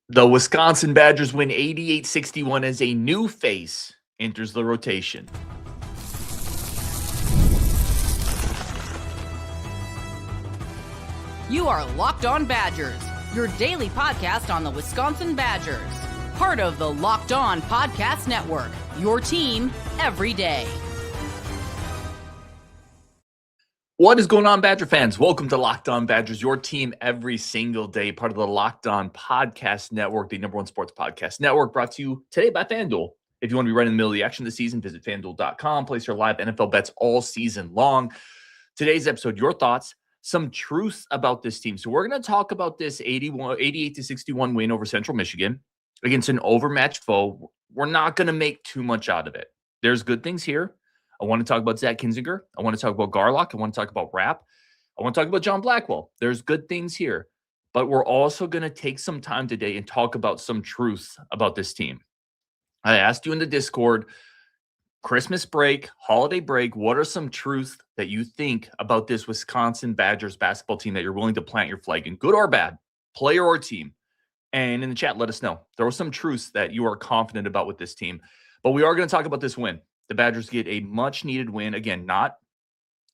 The Wisconsin Badgers win 88-61 as a new face enters the rotation. You are Locked On Badgers, your daily podcast on the Wisconsin Badgers. Part of the Locked On Podcast Network, your team every day. What is going on, Badger fans? Welcome to Locked On Badgers, your team every single day, part of the Locked On Podcast Network, the #1 sports podcast network, brought to you today by FanDuel. If you want to be right in the middle of the action this season, visit FanDuel.com. Place your live NFL bets all season long. Today's episode, your thoughts, some truths about this team. So we're going to talk about this 88-61 win over Central Michigan against an overmatched foe. We're not going to make too much out of it. There's good things here. I want to talk about Zack Kinzinger. I want to talk about Garlock. I want to talk about Rapp. I want to talk about John Blackwell. There's good things here. But we're also going to take some time today and talk about some truths about this team. I asked you in the Discord, Christmas break, holiday break, what are some truths that you think about this Wisconsin Badgers basketball team that you're willing to plant your flag in, good or bad, player or team? And in the chat, let us know. There were some truths that you are confident about with this team. But we are going to talk about this win. The Badgers get a much-needed win. Again, not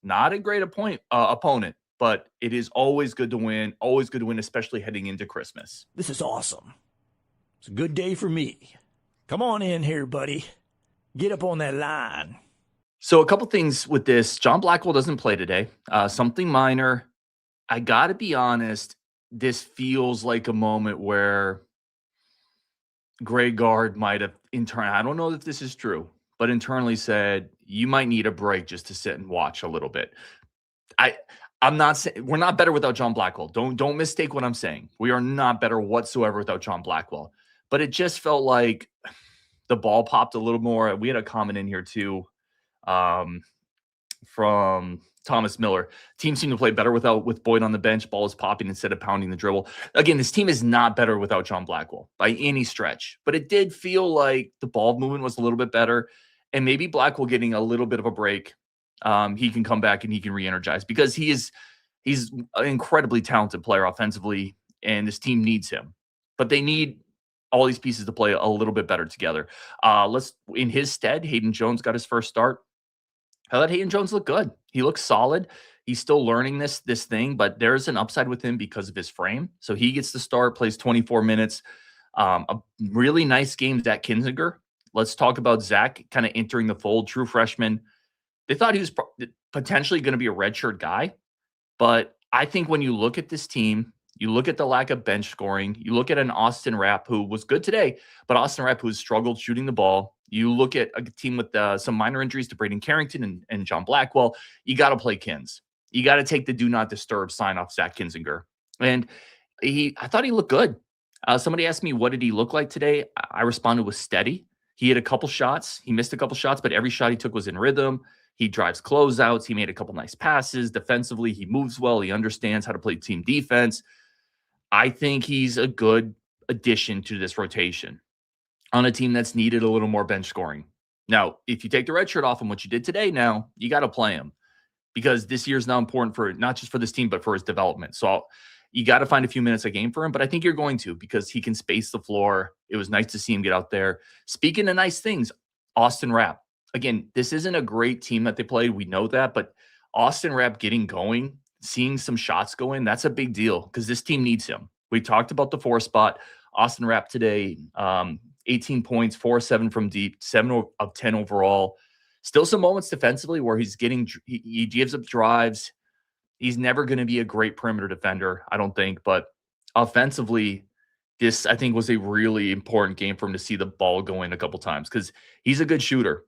a great opponent, but it is always good to win, especially heading into Christmas. This is awesome. It's a good day for me. Come on in here, buddy. Get up on that line. So a couple things with this. John Blackwell doesn't play today. Something minor. I got to be honest, this feels like a moment where Greg Gard might have internally, I don't know if this is true, but internally said, you might need a break just to sit and watch a little bit. I'm not saying we're not better without John Blackwell. Don't mistake what I'm saying. We are not better whatsoever without John Blackwell. But it just felt like the ball popped a little more. We had a comment in here too from Thomas Miller. Team seemed to play better with Boyd on the bench. Ball is popping instead of pounding the dribble. Again, this team is not better without John Blackwell by any stretch. But it did feel like the ball movement was a little bit better. And maybe Blackwell getting a little bit of a break. He can come back and he can re-energize because he's an incredibly talented player offensively, and this team needs him. But they need all these pieces to play a little bit better together. In his stead, Hayden Jones got his first start. I thought Hayden Jones looked good. He looks solid. He's still learning this thing, but there's an upside with him because of his frame. So he gets to start, plays 24 minutes. A really nice game, Zack Kinzinger. Let's talk about Zach kind of entering the fold, true freshman. They thought he was potentially going to be a redshirt guy, but I think when you look at this team, you look at the lack of bench scoring, you look at an Austin Rapp who was good today, but Austin Rapp who has struggled shooting the ball. You look at a team with some minor injuries to Braden Carrington and John Blackwell. You got to play Kins. You got to take the do not disturb sign off Zack Kinzinger. And I thought he looked good. Somebody asked me, what did he look like today? I responded with steady. He had a couple shots. He missed a couple shots, but every shot he took was in rhythm. He drives closeouts. He made a couple nice passes. Defensively, he moves well. He understands how to play team defense. I think he's a good addition to this rotation on a team that's needed a little more bench scoring. Now, if you take the red shirt off him, what you did today, now you got to play him because this year is now important for not just for this team, but for his development. So you got to find a few minutes a game for him, but I think you're going to because he can space the floor. It was nice to see him get out there. Speaking of nice things, Austin Rapp. Again, this isn't a great team that they played. We know that, but Austin Rapp getting going, seeing some shots go in, that's a big deal because this team needs him. We talked about the 4 spot. Austin Rapp today, 18 points, 4-7 from deep, 7 of 10 overall. Still some moments defensively where he gives up drives. He's never going to be a great perimeter defender, I don't think. But offensively, this, I think, was a really important game for him to see the ball go in a couple times because he's a good shooter.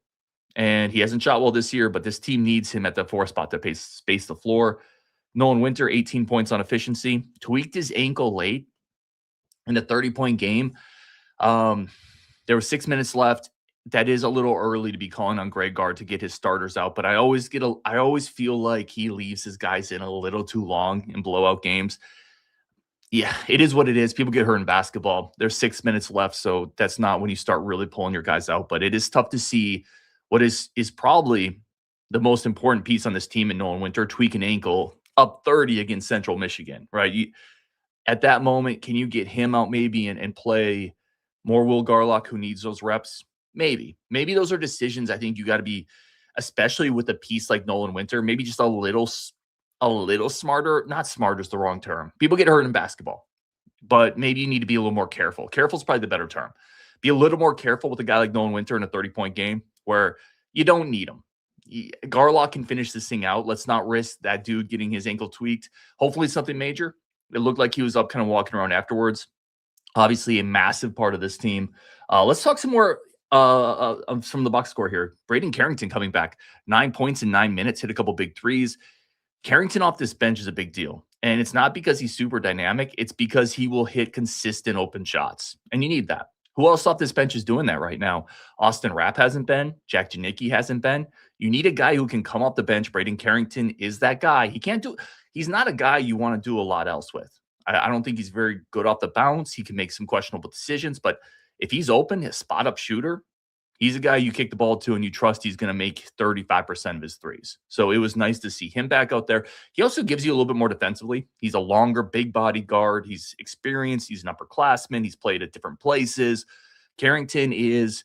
And he hasn't shot well this year, but this team needs him at the 4 spot to space the floor. Nolan Winter, 18 points on efficiency. Tweaked his ankle late in the 30-point game. There were 6 minutes left. That is a little early to be calling on Greg Gard to get his starters out, but I always feel like he leaves his guys in a little too long in blowout games. Yeah, it is what it is. People get hurt in basketball. There's 6 minutes left, so that's not when you start really pulling your guys out, but it is tough to see what is probably the most important piece on this team in Nolan Winter, tweak an ankle up 30 against Central Michigan, right? At that moment, can you get him out maybe and play more Will Garlock, who needs those reps? Maybe. Maybe those are decisions I think you got to be, especially with a piece like Nolan Winter, maybe just a little smarter. Not smarter is the wrong term. People get hurt in basketball, but maybe you need to be a little more careful. Careful is probably the better term. Be a little more careful with a guy like Nolan Winter in a 30-point game where you don't need him. Garlock can finish this thing out. Let's not risk that dude getting his ankle tweaked. Hopefully something major. It looked like he was up kind of walking around afterwards. Obviously a massive part of this team. Let's talk some more from the box score here. Braden Carrington coming back. 9 points in 9 minutes, hit a couple big threes. Carrington off this bench is a big deal. And it's not because he's super dynamic. It's because he will hit consistent open shots. And you need that. Who else off this bench is doing that right now? Austin Rapp hasn't been. Jack Janicki hasn't been. You need a guy who can come off the bench. Braden Carrington is that guy. He's not a guy you want to do a lot else with. I don't think he's very good off the bounce. He can make some questionable decisions, but if he's open, a spot up shooter, he's a guy you kick the ball to and you trust he's going to make 35% of his threes. So it was nice to see him back out there. He also gives you a little bit more defensively. He's a longer, big body guard. He's experienced. He's an upperclassman. He's played at different places. Carrington is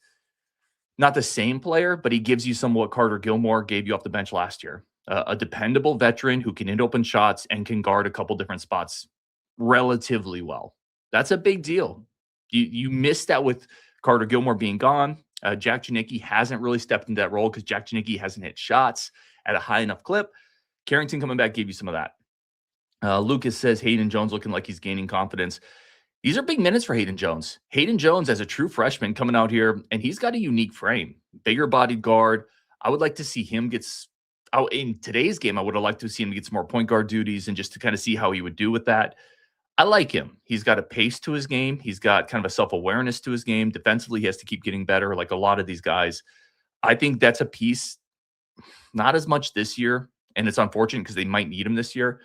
not the same player, but he gives you some what Carter Gilmore gave you off the bench last year. A dependable veteran who can hit open shots and can guard a couple different spots relatively well. That's a big deal. You missed that with Carter Gilmore being gone. Jack Janicki hasn't really stepped into that role because Jack Janicki hasn't hit shots at a high enough clip. Carrington coming back gave you some of that. Lucas says Hayden Jones looking like he's gaining confidence. These are big minutes for Hayden Jones. Hayden Jones as a true freshman coming out here, and he's got a unique frame. Bigger bodied guard. I would like to see him out in today's game. I would have liked to see him get some more point guard duties and just to kind of see how he would do with that. I like him. He's got a pace to his game. He's got kind of a self-awareness to his game. Defensively, he has to keep getting better like a lot of these guys. I think that's a piece, not as much this year, and it's unfortunate because they might need him this year.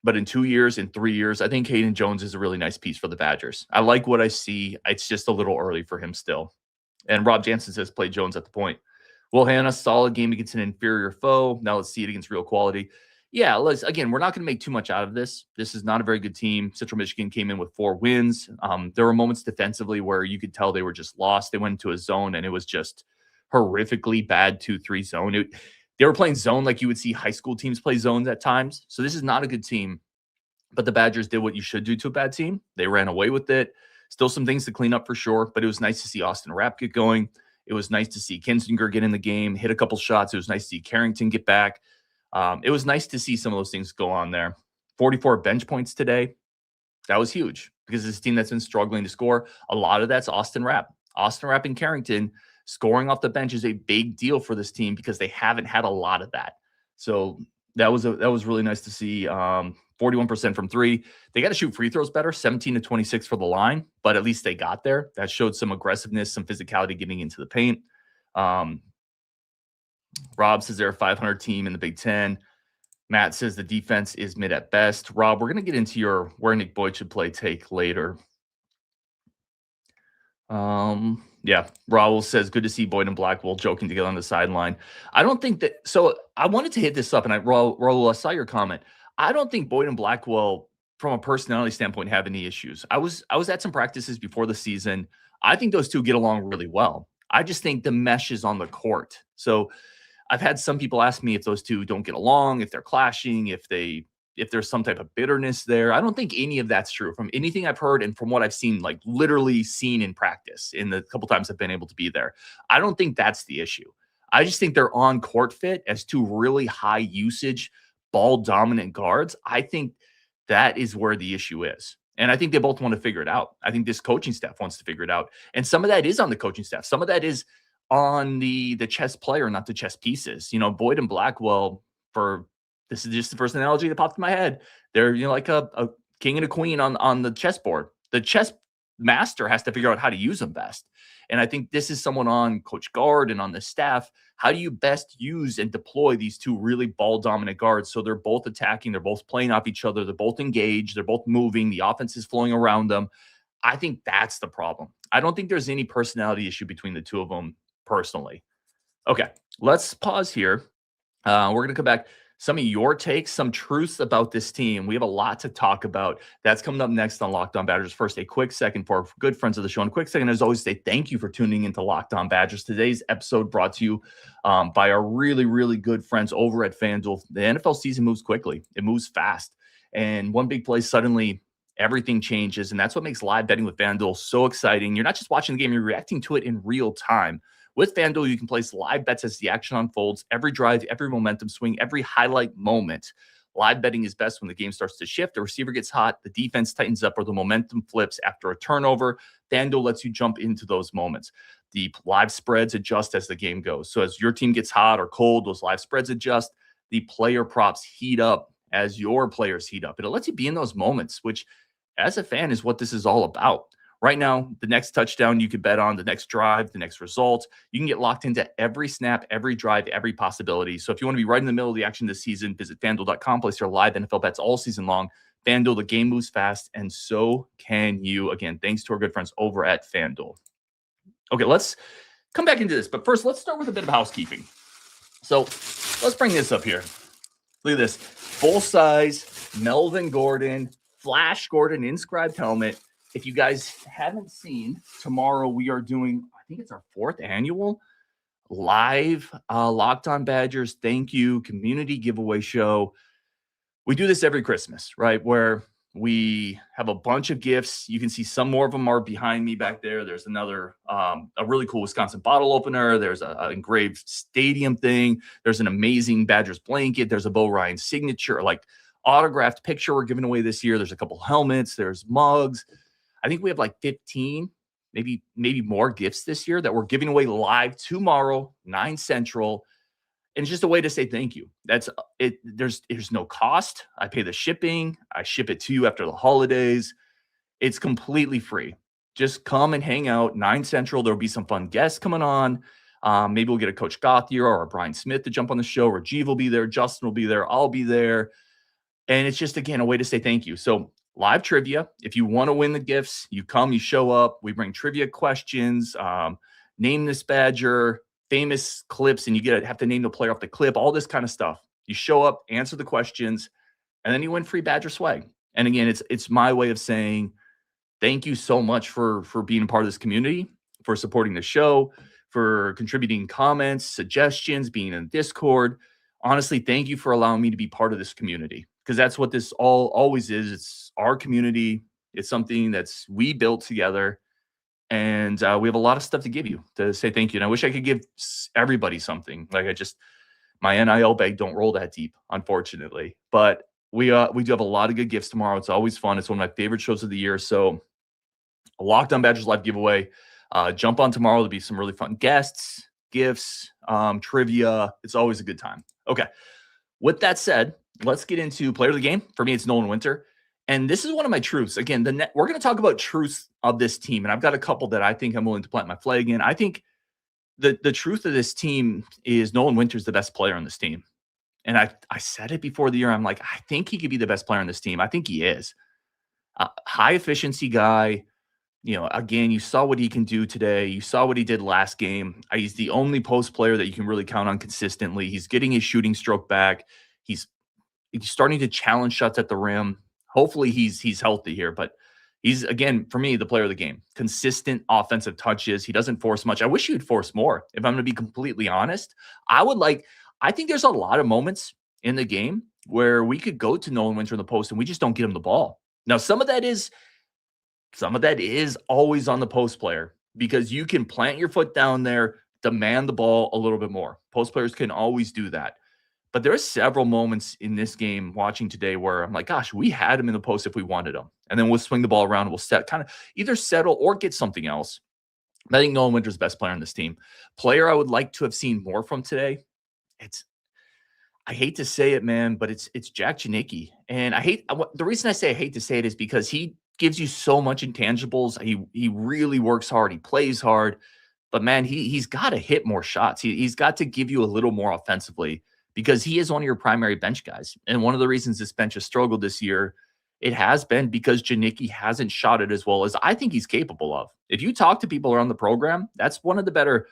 But in 2 years, in 3 years, I think Hayden Jones is a really nice piece for the Badgers. I like what I see. It's just a little early for him still. And Rob Jansen says play Jones at the point. Will Hannah, solid game against an inferior foe. Now let's see it against real quality. Yeah, again, we're not going to make too much out of this. This is not a very good team. Central Michigan came in with 4 wins. There were moments defensively where you could tell they were just lost. They went into a zone, and it was just horrifically bad 2-3 zone. They were playing zone like you would see high school teams play zones at times. So this is not a good team. But the Badgers did what you should do to a bad team. They ran away with it. Still some things to clean up for sure, but it was nice to see Austin Rapp get going. It was nice to see Kinzinger get in the game, hit a couple shots. It was nice to see Carrington get back. It was nice to see some of those things go on there. 44 bench points today. That was huge because it's a team that's been struggling to score. A lot of that's Austin Rapp. Austin Rapp and Carrington scoring off the bench is a big deal for this team because they haven't had a lot of that. So that was really nice to see. 41% from 3. They got to shoot free throws better, 17-26 for the line, but at least they got there. That showed some aggressiveness, some physicality getting into the paint. Rob says they're a 500 team in the Big Ten. Matt says the defense is mid at best. Rob, we're going to get into your where Nick Boyd should play take later. Yeah, Raul says, good to see Boyd and Blackwell joking together on the sideline. I don't think that, so I wanted to hit this up, and Raul, I saw your comment. I don't think Boyd and Blackwell, from a personality standpoint, have any issues. I was at some practices before the season. I think those two get along really well. I just think the mesh is on the court. So I've had some people ask me if those two don't get along, if they're clashing, if there's some type of bitterness there. I don't think any of that's true from anything I've heard and from what I've seen, like literally seen in practice in the couple times I've been able to be there. I don't think that's the issue. I just think they're on court fit as two really high usage, ball dominant guards. I think that is where the issue is. And I think they both want to figure it out. I think this coaching staff wants to figure it out. And some of that is on the coaching staff. Some of that is on the chess player, not the chess pieces. You know, Boyd and Blackwell, this is just the first analogy that popped in my head. They're, like a king and a queen on the chessboard. The chess master has to figure out how to use them best. And I think this is someone on Coach Guard and on the staff. How do you best use and deploy these two really ball dominant guards so they're both attacking, they're both playing off each other, they're both engaged, they're both moving, the offense is flowing around them. I think that's the problem. I don't think there's any personality issue between the two of them personally. Okay, let's pause here. We're going to come back. some of your takes, some truths about this team. We have a lot to talk about. That's coming up next on Locked On Badgers. First, a quick second for our good friends of the show. And a quick second, as always, say thank you for tuning into Locked On Badgers. Today's episode brought to you by our really, really good friends over at FanDuel. The NFL season moves quickly. It moves fast. And one big play, suddenly everything changes. And that's what makes live betting with FanDuel so exciting. You're not just watching the game, you're reacting to it in real time. With FanDuel, you can place live bets as the action unfolds. Every drive, every momentum swing, every highlight moment. Live betting is best when the game starts to shift, the receiver gets hot, the defense tightens up, or the momentum flips after a turnover. FanDuel lets you jump into those moments. The live spreads adjust as the game goes. So as your team gets hot or cold, those live spreads adjust. The player props heat up as your players heat up. It lets you be in those moments, which as a fan is what this is all about. Right now, the next touchdown you could bet on, the next drive, the next result. You can get locked into every snap, every drive, every possibility. So if you want to be right in the middle of the action this season, visit FanDuel.com, place your live NFL bets all season long. FanDuel, the game moves fast, and so can you. Again, thanks to our good friends over at FanDuel. Okay, let's come back into this. But first, let's start with a bit of housekeeping. So let's bring this up here. Look at this. Full-size Melvin Gordon, Flash Gordon inscribed helmet. If you guys haven't seen, tomorrow we are doing, I think it's our 4th annual live Locked On Badgers thank you community giveaway show. We do this every Christmas, right? Where we have a bunch of gifts. You can see some more of them are behind me back there. There's another, a really cool Wisconsin bottle opener. There's an engraved stadium thing. There's an amazing Badgers blanket. There's a Bo Ryan signature, like autographed picture we're giving away this year. There's a couple helmets. There's mugs. I think we have like 15, maybe more gifts this year that we're giving away live tomorrow, 9 Central. And it's just a way to say thank you. That's it. There's no cost. I pay the shipping. I ship it to you after the holidays. It's completely free. Just come and hang out, 9 Central. There'll be some fun guests coming on. Maybe we'll get a Coach Gothier or a Brian Smith to jump on the show. Rajiv will be there. Justin will be there. I'll be there. And it's just, again, a way to say thank you. So live trivia. If you want to win the gifts, you come, you show up. We bring trivia questions, name this Badger, famous clips, and you have to name the player off the clip, all this kind of stuff. You show up, answer the questions, and then you win free Badger swag. And again, it's my way of saying thank you so much for being a part of this community, for supporting the show, for contributing comments, suggestions, being in Discord. Honestly, thank you for allowing me to be part of this community, because that's what this always is. It's our community. It's something that's we built together, and we have a lot of stuff to give you to say thank you. And I wish I could give everybody something. Like my NIL bag don't roll that deep, unfortunately. But we do have a lot of good gifts tomorrow. It's always fun. It's one of my favorite shows of the year. So a Locked On Badgers live giveaway. Jump on tomorrow. There'll be some really fun guests, gifts, trivia. It's always a good time. Okay. With that said, let's get into player of the game. For me, it's Nolan Winter. And this is one of my truths. Again, we're going to talk about truths of this team. And I've got a couple that I think I'm willing to plant my flag in. I think the truth of this team is Nolan Winter's the best player on this team. And I said it before the year. I'm like, I think he could be the best player on this team. I think he is. High efficiency guy. You know, again, you saw what he can do today. You saw what he did last game. He's the only post player that you can really count on consistently. He's getting his shooting stroke back. He's starting to challenge shots at the rim. Hopefully he's healthy here, but he's, again, for me, the player of the game. Consistent offensive touches. He doesn't force much. I wish he would force more, if I'm going to be completely honest. I think there's a lot of moments in the game where we could go to Nolan Winter in the post and we just don't get him the ball. Now, some of that is always on the post player, because you can plant your foot down there, demand the ball a little bit more. Post players can always do that. But there are several moments in this game watching today where I'm like, gosh, we had him in the post if we wanted him. And then we'll swing the ball around and we'll kind of either settle or get something else. I think Nolan Winter's the best player on this team. Player I would like to have seen more from today, I hate to say it, man, but it's Jack Janicki. And the reason I say I hate to say it is because he gives you so much intangibles. He really works hard. He plays hard. But, man, he's got to hit more shots. He's got to give you a little more offensively, because he is one of your primary bench guys. And one of the reasons this bench has struggled this year, it has been because Janicki hasn't shot it as well as I think he's capable of. If you talk to people around the program, that's one of the better,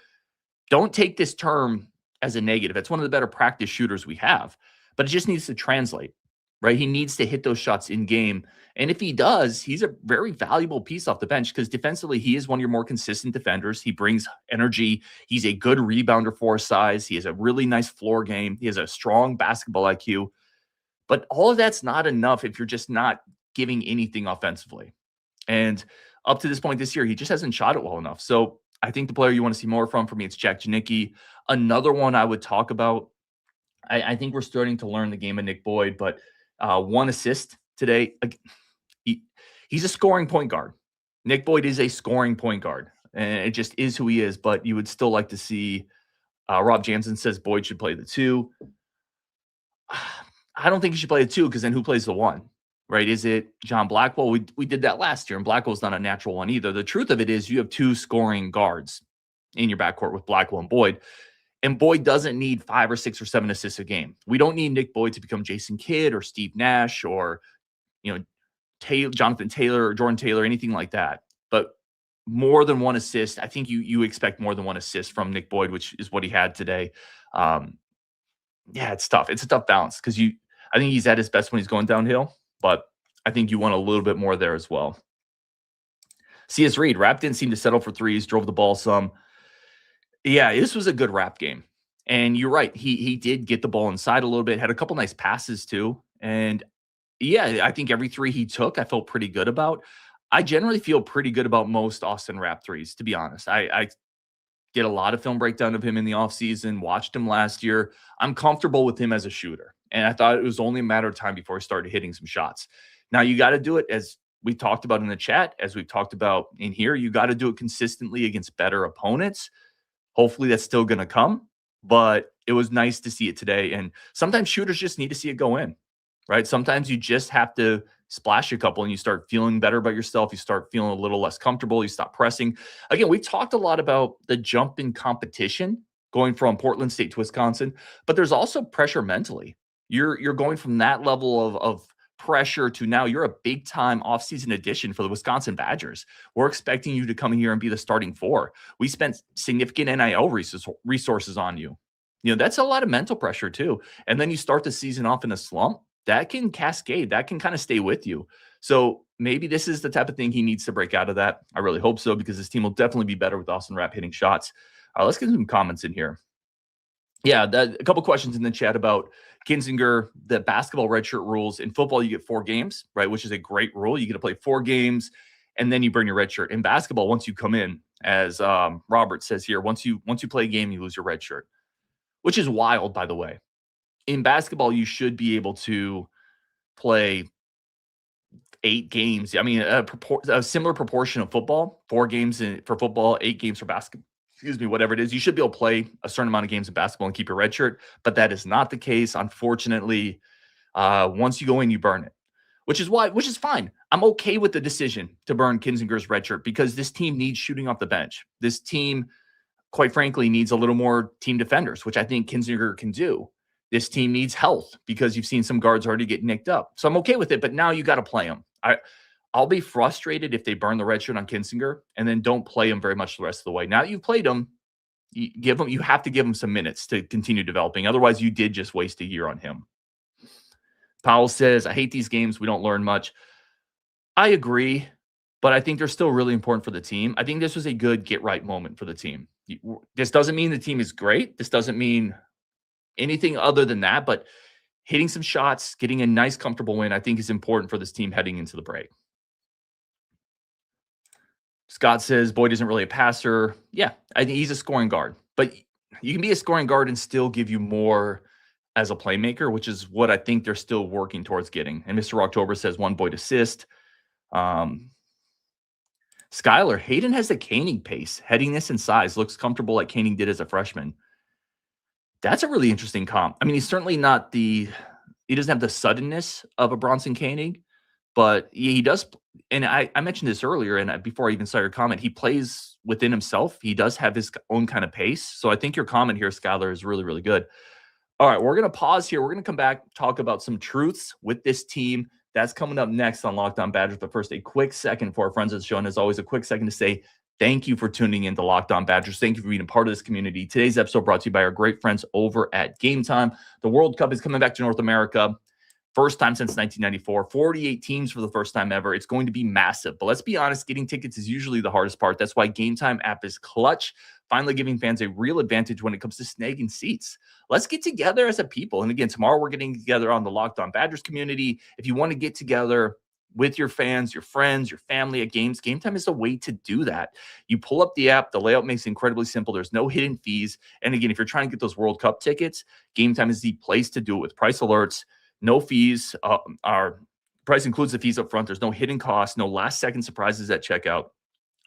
don't take this term as a negative. It's one of the better practice shooters we have. but it just needs to translate, right? He needs to hit those shots in game. And if he does, he's a very valuable piece off the bench because defensively, he is one of your more consistent defenders. He brings energy. He's a good rebounder for his size. He has a really nice floor game. He has a strong basketball IQ. But all of that's not enough if you're just not giving anything offensively. And up to this point this year, he just hasn't shot it well enough. So I think the player you want to see more from, for me, it's Jack Janicki. Another one I would talk about, I think we're starting to learn the game of Nick Boyd, but 1 assist today. He's a scoring point guard. Nick Boyd is a scoring point guard, and it just is who he is. But you would still like to see. Rob Jansen says Boyd should play the 2. I don't think he should play the 2 because then who plays the 1, right? Is it John Blackwell? We did that last year, and Blackwell's not a natural one either. The truth of it is you have 2 scoring guards in your backcourt with Blackwell and Boyd. And Boyd doesn't need 5 or 6 or 7 assists a game. We don't need Nick Boyd to become Jason Kidd or Steve Nash or, Jonathan Taylor or Jordan Taylor, anything like that. But more than 1 assist, I think you expect more than 1 assist from Nick Boyd, which is what he had today. It's tough. It's a tough balance because I think he's at his best when he's going downhill, but I think you want a little bit more there as well. CS Reed, Rapp didn't seem to settle for threes, drove the ball some. Yeah, this was a good Rapp game. And you're right. He did get the ball inside a little bit, had a couple nice passes too. And yeah, I think every 3 he took, I felt pretty good about. I generally feel pretty good about most Austin Rapp threes, to be honest. I did a lot of film breakdown of him in the offseason, watched him last year. I'm comfortable with him as a shooter. And I thought it was only a matter of time before he started hitting some shots. Now, you got to do it, as we talked about in the chat, as we've talked about in here, you got to do it consistently against better opponents. Hopefully that's still going to come, but it was nice to see it today. And sometimes shooters just need to see it go in, right? Sometimes you just have to splash a couple and you start feeling better about yourself. You start feeling a little less comfortable. You stop pressing. Again, we talked a lot about the jump in competition going from Portland State to Wisconsin, but there's also pressure mentally. You're going from that level of pressure to now you're a big time offseason addition for the Wisconsin Badgers. We're expecting you to come in here and be the starting 4. We spent significant NIL resources on you. That's a lot of mental pressure too. And then you start the season off in a slump. That can cascade. That can kind of stay with you. So maybe this is the type of thing he needs to break out of that. I really hope so, because this team will definitely be better with Austin Rapp hitting shots. Let's get some comments in here. Yeah, a couple questions in the chat about Kinzinger, the basketball redshirt rules. In football, you get 4 games, right, which is a great rule. You get to play 4 games, and then you burn your redshirt. In basketball, once you come in, as Robert says here, once you play a game, you lose your redshirt, which is wild, by the way. In basketball, you should be able to play 8 games. I mean, a similar proportion of football, 4 games for football, 8 games for basketball. Excuse me, whatever it is, you should be able to play a certain amount of games of basketball and keep your red shirt, but that is not the case. Unfortunately, once you go in, you burn it, which is fine. I'm okay with the decision to burn Kinzinger's red shirt because this team needs shooting off the bench. This team, quite frankly, needs a little more team defenders, which I think Kinzinger can do. This team needs health because you've seen some guards already get nicked up. So I'm okay with it, but now you got to play them. I'll be frustrated if they burn the red shirt on Kinzinger and then don't play him very much the rest of the way. Now that you've played him, you have to give him some minutes to continue developing. Otherwise, you did just waste a year on him. Powell says, I hate these games. We don't learn much. I agree, but I think they're still really important for the team. I think this was a good get-right moment for the team. This doesn't mean the team is great. This doesn't mean anything other than that, but hitting some shots, getting a nice, comfortable win, I think is important for this team heading into the break. Scott says, Boyd isn't really a passer. Yeah, I think he's a scoring guard. But you can be a scoring guard and still give you more as a playmaker, which is what I think they're still working towards getting. And Mr. October says 1 Boyd assist. Skylar, Hayden has the Koenig pace. Headiness and size. Looks comfortable like Koenig did as a freshman. That's a really interesting comp. I mean, he's certainly not he doesn't have the suddenness of a Bronson Koenig, but he does. And I mentioned this earlier, and before I even saw your comment, he plays within himself. He does have his own kind of pace. So I think your comment here, Skylar, is really, really good. All right, we're going to pause here. We're going to come back, talk about some truths with this team. That's coming up next on Locked On Badgers. But first, a quick second for our friends of the show. And as always, a quick second to say Thank you for tuning in to Locked On Badgers. Thank you for being a part of this community. Today's episode brought to you by our great friends over at Game Time. The World Cup is coming back to North America. First time since 1994. 48 teams for the first time ever. It's going to be massive. But let's be honest, getting tickets is usually the hardest part. That's why Game Time app is clutch, finally giving fans a real advantage when it comes to snagging seats. Let's get together as a people. And again, tomorrow we're getting together on the Locked On Badgers community. If you want to get together with your fans, your friends, your family at games, Game Time is the way to do that. You pull up the app. The layout makes it incredibly simple. There's no hidden fees. And again, if you're trying to get those World Cup tickets, Game Time is the place to do it with price alerts, no fees. Our price includes the fees up front. There's no hidden costs, no last-second surprises at checkout.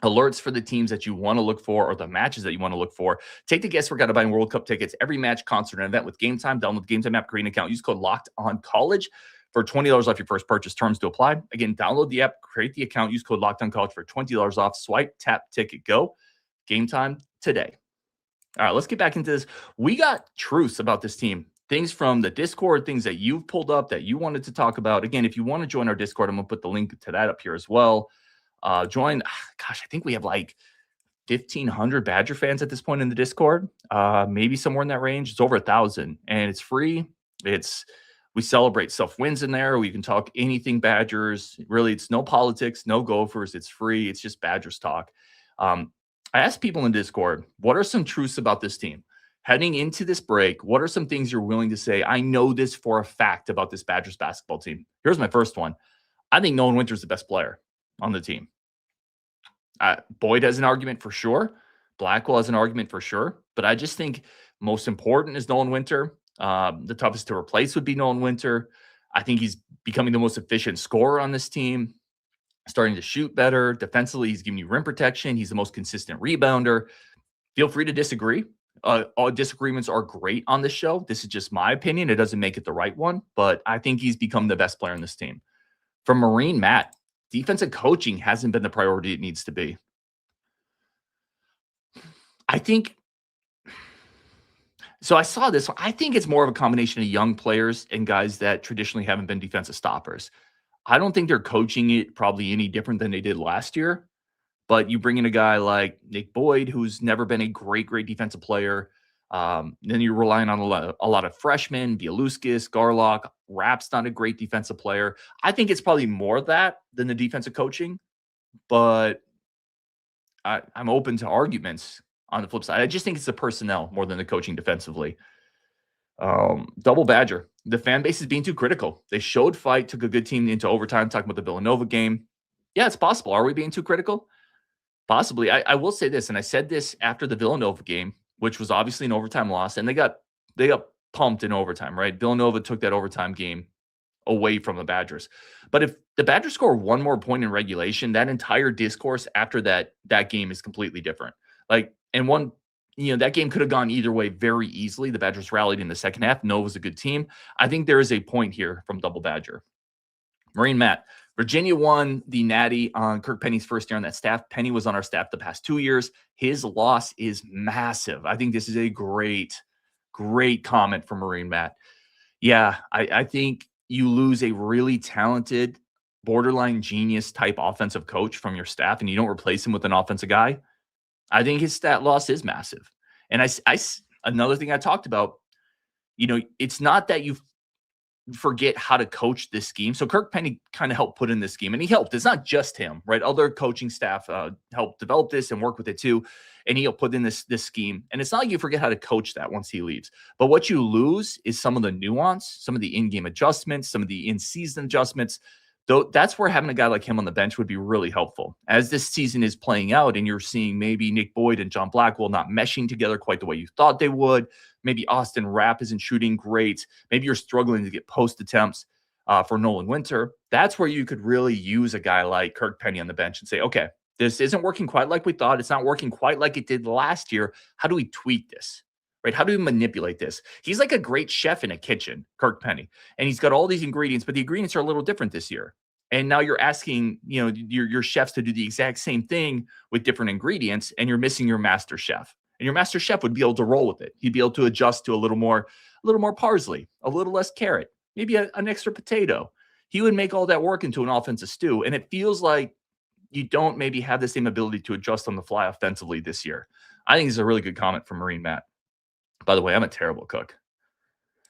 Alerts for the teams that you want to look for or the matches that you want to look for. Take the guesswork out of buying World Cup tickets. Every match, concert, and event with Game Time. Download the Game Time app, create an account. Use code LOCKEDONCollege for $20 off your first purchase. Terms to apply. Again, download the app, create the account, use code LOCKEDONCollege for $20 off. Swipe, tap, ticket, go. Game Time today. All right, let's get back into this. We got truths about this team. Things from the Discord, things that you've pulled up that you wanted to talk about. Again, if you want to join our Discord, I'm going to put the link to that up here as well. Join. Gosh, I think we have like 1,500 Badger fans at this point in the Discord. Maybe somewhere in that range. It's over 1,000, and it's free. We celebrate self-wins in there. We can talk anything Badgers. Really, it's no politics, no Gophers. It's free. It's just Badgers talk. I asked people in Discord, what are some truths about this team? Heading into this break, what are some things you're willing to say? I know this for a fact about this Badgers basketball team. Here's my first one. I think Nolan Winter's the best player on the team. Boyd has an argument for sure. Blackwell has an argument for sure. But I just think most important is Nolan Winter. The toughest to replace would be Nolan Winter. I think he's becoming the most efficient scorer on this team, starting to shoot better. Defensively, he's giving you rim protection. He's the most consistent rebounder. Feel free to disagree. All disagreements are great on this show. This is just my opinion. It doesn't make it the right one, but I think he's become the best player in this team. From Marine Matt, defensive coaching hasn't been the priority it needs to be. I think so. I saw this. I think it's more of a combination of young players and guys that traditionally haven't been defensive stoppers. I don't think they're coaching it probably any different than they did last year. But you bring in a guy like Nick Boyd, who's never been a great defensive player. Then you're relying on a lot of freshmen, Bialuskis, Garlock. Rapp's not a great defensive player. I think it's probably more that than the defensive coaching. But I'm open to arguments on the flip side. I just think it's the personnel more than the coaching defensively. Double Badger. The fan base is being too critical. They showed fight, took a good team into overtime, talking about the Villanova game. Yeah, it's possible. Are we being too critical? Possibly. I will say this, and I said this after the Villanova game, which was obviously an overtime loss, and they got pumped in overtime, right? Villanova took that overtime game away from the Badgers. But if the Badgers score one more point in regulation, that entire discourse after that game is completely different. That game could have gone either way very easily. The Badgers rallied in the second half. Nova's a good team. I think there is a point here from Double Badger. Marine Matt. Virginia won the Natty on Kirk Penny's first year on that staff. Penny was on our staff the past 2 years. His loss is massive. I think this is a great comment from Marine Matt. Yeah, I think you lose a really talented, borderline genius type offensive coach from your staff and you don't replace him with an offensive guy. I think his stat loss is massive. And another thing I talked about, it's not that you forget how to coach this scheme. So Kirk Penny kind of helped put in this scheme, and he helped. It's not just him, right? Other coaching staff helped develop this and work with it too. And he'll put in this scheme. And it's not like you forget how to coach that once he leaves. But what you lose is some of the nuance, some of the in-game adjustments, some of the in-season adjustments. Though that's where having a guy like him on the bench would be really helpful. As this season is playing out and you're seeing maybe Nick Boyd and John Blackwell not meshing together quite the way you thought they would. Maybe Austin Rapp isn't shooting great. Maybe you're struggling to get post attempts for Nolan Winter. That's where you could really use a guy like Kirk Penny on the bench and say, okay, this isn't working quite like we thought. It's not working quite like it did last year. How do we tweak this? Right? How do we manipulate this? He's like a great chef in a kitchen, Kirk Penny. And he's got all these ingredients, but the ingredients are a little different this year. And now you're asking, your chefs to do the exact same thing with different ingredients, and you're missing your master chef. And your master chef would be able to roll with it. He'd be able to adjust to a little more parsley, a little less carrot, maybe an extra potato. He would make all that work into an offensive stew. And it feels like you don't maybe have the same ability to adjust on the fly offensively this year. I think it's a really good comment from Marine Matt. By the way, I'm a terrible cook.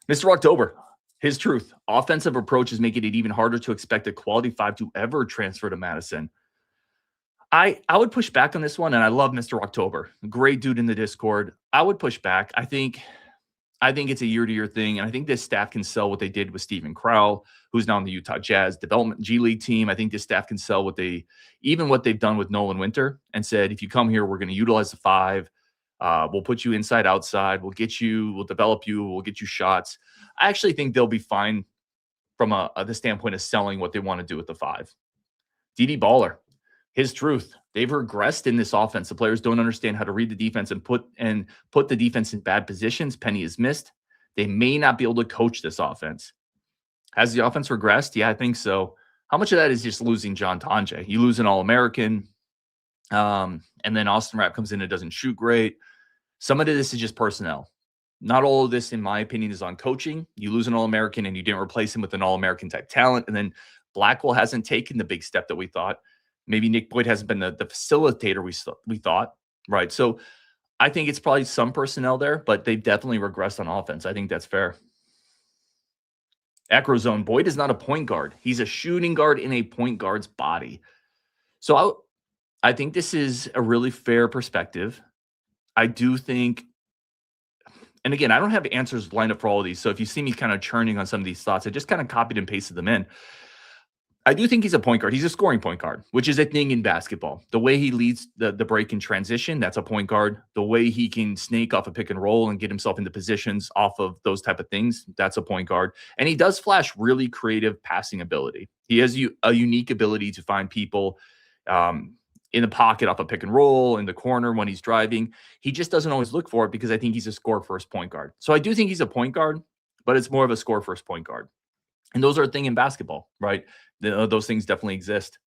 Mr. October, his truth. Offensive approaches making it even harder to expect a quality 5 to ever transfer to Madison. I would push back on this one, and I love Mr. October. Great dude in the Discord. I would push back. I think it's a year-to-year thing, and I think this staff can sell what they did with Steven Crowell, who's now in the Utah Jazz development G League team. I think this staff can sell what they've done with Nolan Winter and said, if you come here, we're going to utilize the 5. We'll put you inside, outside. We'll develop you. We'll get you shots. I actually think they'll be fine from the standpoint of selling what they want to do with the 5. DD Baller, his truth. They've regressed in this offense. The players don't understand how to read the defense and put the defense in bad positions. Penny is missed. They may not be able to coach this offense. Has the offense regressed? Yeah, I think so. How much of that is just losing John Tonje? You lose an All-American, and then Austin Rapp comes in and doesn't shoot great. Some of this is just personnel. Not all of this, in my opinion, is on coaching. You lose an All-American and you didn't replace him with an All-American type talent, and then Blackwell hasn't taken the big step that we thought. Maybe Nick Boyd hasn't been the facilitator we thought, right? So I think it's probably some personnel there, but they definitely regressed on offense. I think that's fair. Acrozone, Boyd is not a point guard. He's a shooting guard in a point guard's body. So I think this is a really fair perspective. I do think, and again, I don't have answers lined up for all of these. So if you see me kind of churning on some of these thoughts, I just kind of copied and pasted them in. I do think he's a point guard. He's a scoring point guard, which is a thing in basketball. The way he leads the break in transition, that's a point guard. The way he can snake off a pick and roll and get himself into positions off of those type of things, that's a point guard. And he does flash really creative passing ability. He has a unique ability to find people in the pocket off a pick and roll, in the corner when he's driving. He just doesn't always look for it because I think he's a score-first point guard. So I do think he's a point guard, but it's more of a score-first point guard. And those are a thing in basketball, right? Those things definitely exist.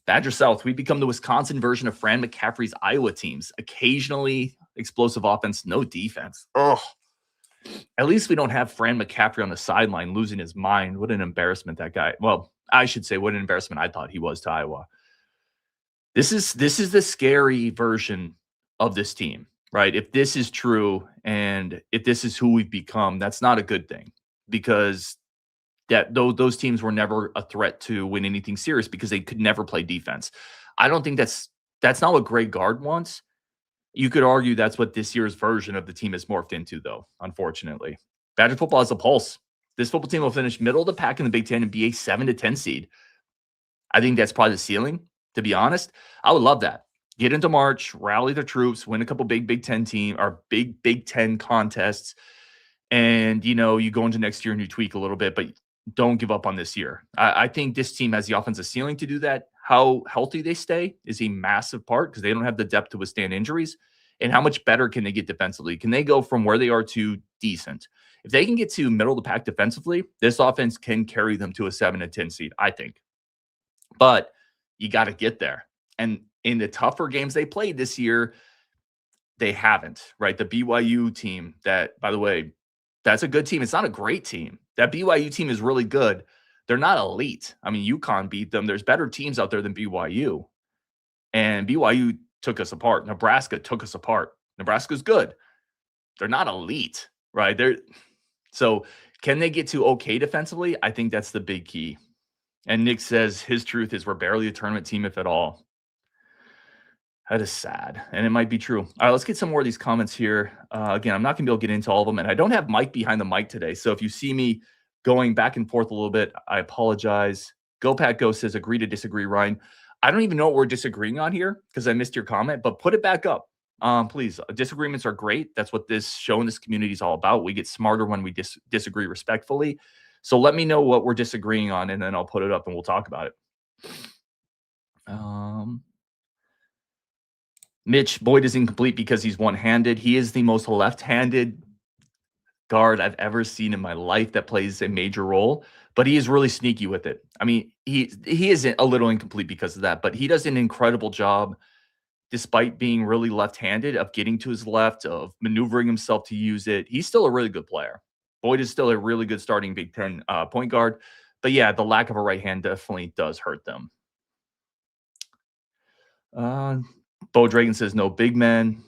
Badger South, we become the Wisconsin version of Fran McCaffrey's Iowa teams. Occasionally explosive offense, no defense. Ugh. At least we don't have Fran McCaffrey on the sideline losing his mind. What an embarrassment that guy. Well, I should say what an embarrassment I thought he was to Iowa. This is the scary version of this team, right? If this is true and if this is who we've become, that's not a good thing, because those teams were never a threat to win anything serious because they could never play defense. I don't think that's not what Greg Gard wants. You could argue that's what this year's version of the team has morphed into, though, unfortunately. Badger football has a pulse. This football team will finish middle of the pack in the Big Ten and be a 7 to 10 seed. I think that's probably the ceiling, to be honest. I would love that. Get into March, rally the troops, win a couple Big Ten contests, and you go into next year and you tweak a little bit, but don't give up on this year. I think this team has the offensive ceiling to do that. How healthy they stay is a massive part because they don't have the depth to withstand injuries. And how much better can they get defensively? Can they go from where they are to decent? If they can get to middle of the pack defensively, this offense can carry them to a 7 to 10 seed, I think. But you got to get there. And in the tougher games they played this year, they haven't, right? The BYU team that, by the way, that's a good team. It's not a great team. That BYU team is really good. They're not elite. I mean, UConn beat them. There's better teams out there than BYU. And BYU took us apart. Nebraska took us apart. Nebraska's good. They're not elite, right? So can they get to okay defensively? I think that's the big key. And Nick says his truth is we're barely a tournament team, if at all. That is sad, and it might be true. All right, let's get some more of these comments here. Again, I'm not going to be able to get into all of them, and I don't have Mike behind the mic today. So if you see me going back and forth a little bit, I apologize. Go Pat Go says, agree to disagree, Ryan. I don't even know what we're disagreeing on here because I missed your comment, but put it back up. Please. Disagreements are great. That's what this show and this community is all about. We get smarter when we disagree respectfully. So let me know what we're disagreeing on, and then I'll put it up and we'll talk about it. Mitch, Boyd is incomplete because he's one-handed. He is the most left-handed guard I've ever seen in my life that plays a major role, but he is really sneaky with it. I mean, he is a little incomplete because of that, but he does an incredible job, despite being really left-handed, of getting to his left, of maneuvering himself to use it. He's still a really good player. Boyd is still a really good starting Big Ten point guard. But yeah, the lack of a right hand definitely does hurt them. Bo Dragon says no big men.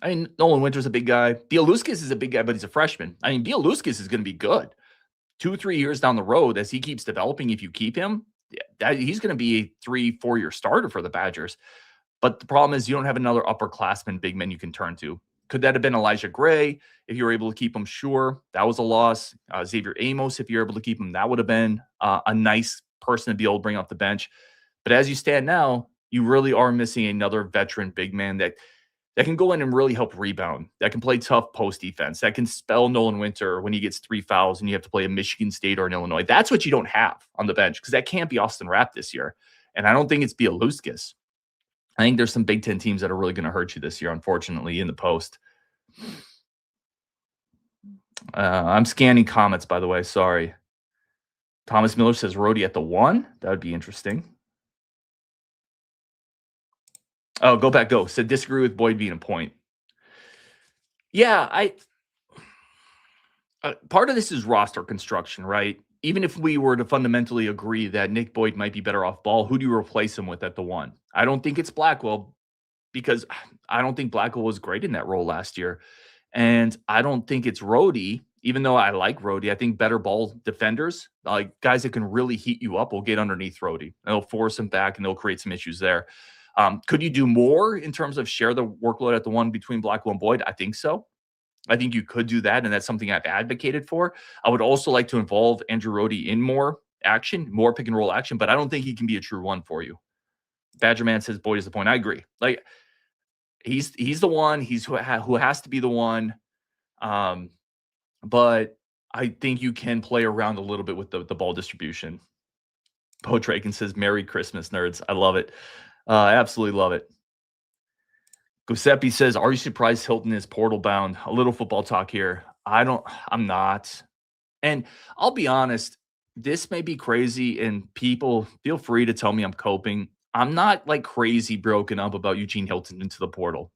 I mean, Nolan Winter's a big guy. Bialuskis is a big guy, but he's a freshman. I mean, Bialuskis is going to be good 2-3 years down the road as he keeps developing. If you keep him, he's going to be a 3-4 year starter for the Badgers. But the problem is you don't have another upperclassman big man you can turn to. Could that have been Elijah Gray if you were able to keep him? Sure, that was a loss. Xavier Amos, if you're able to keep him, that would have been a nice person to be able to bring off the bench. But as you stand now, you really are missing another veteran big man that can go in and really help rebound, that can play tough post defense, that can spell Nolan Winter when he gets 3 fouls and you have to play a Michigan State or an Illinois. That's what you don't have on the bench because that can't be Austin Rapp this year. And I don't think it's Bialuskis. I think there's some Big Ten teams that are really going to hurt you this year, unfortunately, in the post. I'm scanning comments, by the way. Sorry. Thomas Miller says Rhodey at the 1. That would be interesting. Oh, go back. Go. Said disagree with Boyd being a point. Yeah, part of this is roster construction, right? Even if we were to fundamentally agree that Nick Boyd might be better off ball, who do you replace him with at the 1? I don't think it's Blackwell because I don't think Blackwell was great in that role last year. And I don't think it's Rhodey, even though I like Rhodey. I think better ball defenders, like guys that can really heat you up, will get underneath Rhodey. They'll force him back and they'll create some issues there. Could you do more in terms of share the workload at the 1 between Blackwell and Boyd? I think so. I think you could do that, and that's something I've advocated for. I would also like to involve Andrew Rhodey in more action, more pick and roll action, but I don't think he can be a true 1 for you. Badgerman says Boyd is the point. I agree. Like he's the one. He's who has to be the one. But I think you can play around a little bit with the ball distribution. Bo Draken says Merry Christmas, nerds. I love it. I absolutely love it. Giuseppe says, are you surprised Hilton is portal bound? A little football talk here. I'm not. And I'll be honest, this may be crazy and people feel free to tell me I'm coping. I'm not like crazy broken up about Eugene Hilton into the portal.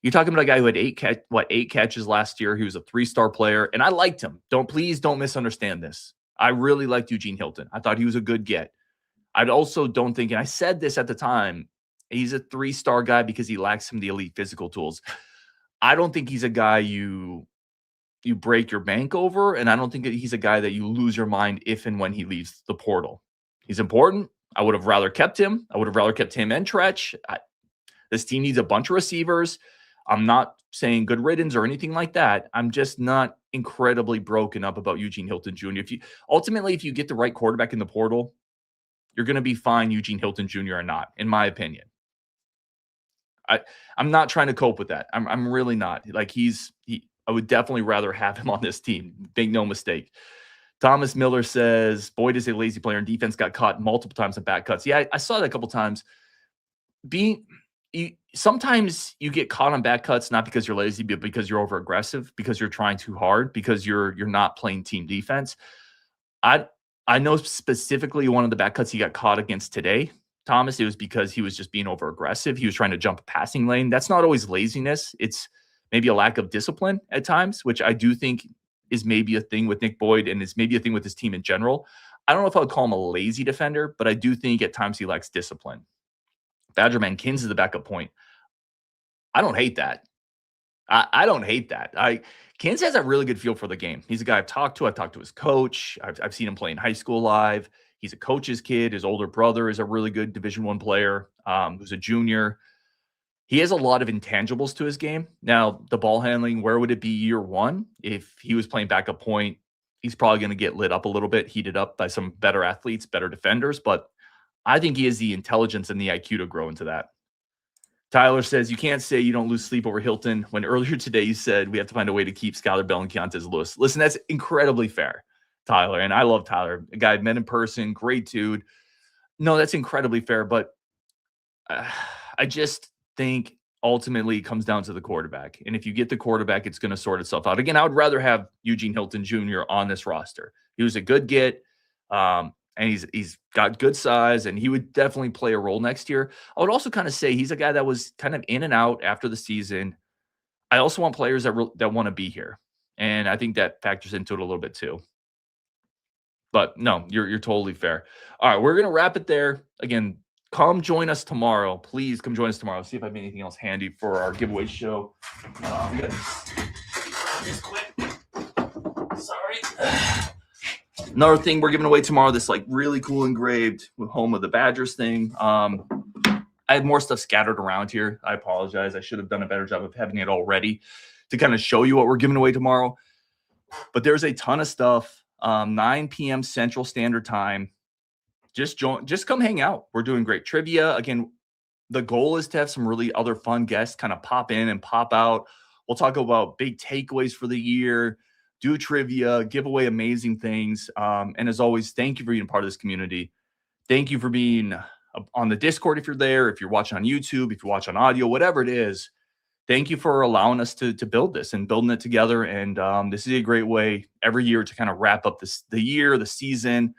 You're talking about a guy who had 8 catches last year. He was a 3-star player and I liked him. Please don't misunderstand this. I really liked Eugene Hilton. I thought he was a good get. I also don't think, and I said this at the time, he's a 3-star guy because he lacks some of the elite physical tools. I don't think he's a guy you break your bank over, and I don't think that he's a guy that you lose your mind if and when he leaves the portal. He's important. I would have rather kept him. I would have rather kept him and Tretch. This team needs a bunch of receivers. I'm not saying good riddance or anything like that. I'm just not incredibly broken up about Eugene Hilton Jr. If you get the right quarterback in the portal, you're going to be fine, Eugene Hilton Jr. or not, in my opinion. I'm not trying to cope with that. I'm really not. Like I would definitely rather have him on this team. Make no mistake. Thomas Miller says Boyd is a lazy player and defense got caught multiple times in back cuts. Yeah, I saw that a couple times. Sometimes you get caught on back cuts not because you're lazy, but because you're over aggressive, because you're trying too hard, because you're not playing team defense. I know specifically one of the back cuts he got caught against today, Thomas. It was because he was just being over aggressive. He was trying to jump a passing lane. That's not always laziness. It's maybe a lack of discipline at times, which I do think is maybe a thing with Nick Boyd and is maybe a thing with his team in general. I don't know if I would call him a lazy defender, but I do think at times he lacks discipline. Badgerman Kins is the backup point. I don't hate that. I don't hate that. Kins has a really good feel for the game. He's a guy I've talked to. I've talked to his coach. I've seen him play in high school live. He's a coach's kid. His older brother is a really good Division I player who's a junior. He has a lot of intangibles to his game. Now, the ball handling, where would it be year 1? If he was playing backup point, he's probably going to get lit up a little bit, heated up by some better athletes, better defenders. But I think he has the intelligence and the IQ to grow into that. Tyler says, you can't say you don't lose sleep over Hilton when earlier today you said we have to find a way to keep Skylar Bell and Keontae Lewis. Listen, that's incredibly fair, Tyler. And I love Tyler, a guy I've met in person, great dude. No, that's incredibly fair. But I just think ultimately it comes down to the quarterback. And if you get the quarterback, it's going to sort itself out. Again, I would rather have Eugene Hilton Jr. on this roster. He was a good get. And he's got good size, and he would definitely play a role next year. I would also kind of say he's a guy that was kind of in and out after the season. I also want players that want to be here, and I think that factors into it a little bit too. But no, you're totally fair. All right, we're gonna wrap it there. Again, come join us tomorrow. Please come join us tomorrow. See if I have anything else handy for our giveaway show. We got this quick. Sorry. Another thing we're giving away tomorrow, this like really cool engraved home of the Badgers thing. I have more stuff scattered around here. I apologize. I should have done a better job of having it all ready to kind of show you what we're giving away tomorrow. But there's a ton of stuff. 9 p.m. Central Standard Time. Just come hang out. We're doing great trivia. Again, the goal is to have some really other fun guests kind of pop in and pop out. We'll talk about big takeaways for the year, do trivia, give away amazing things. And as always, thank you for being part of this community. Thank you for being on the Discord if you're there, if you're watching on YouTube, if you watch on audio, whatever it is. Thank you for allowing us to build this and building it together. And this is a great way every year to kind of wrap up the year, the season,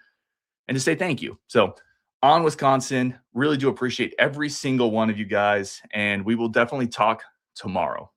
and to say thank you. So on Wisconsin, really do appreciate every single one of you guys. And we will definitely talk tomorrow.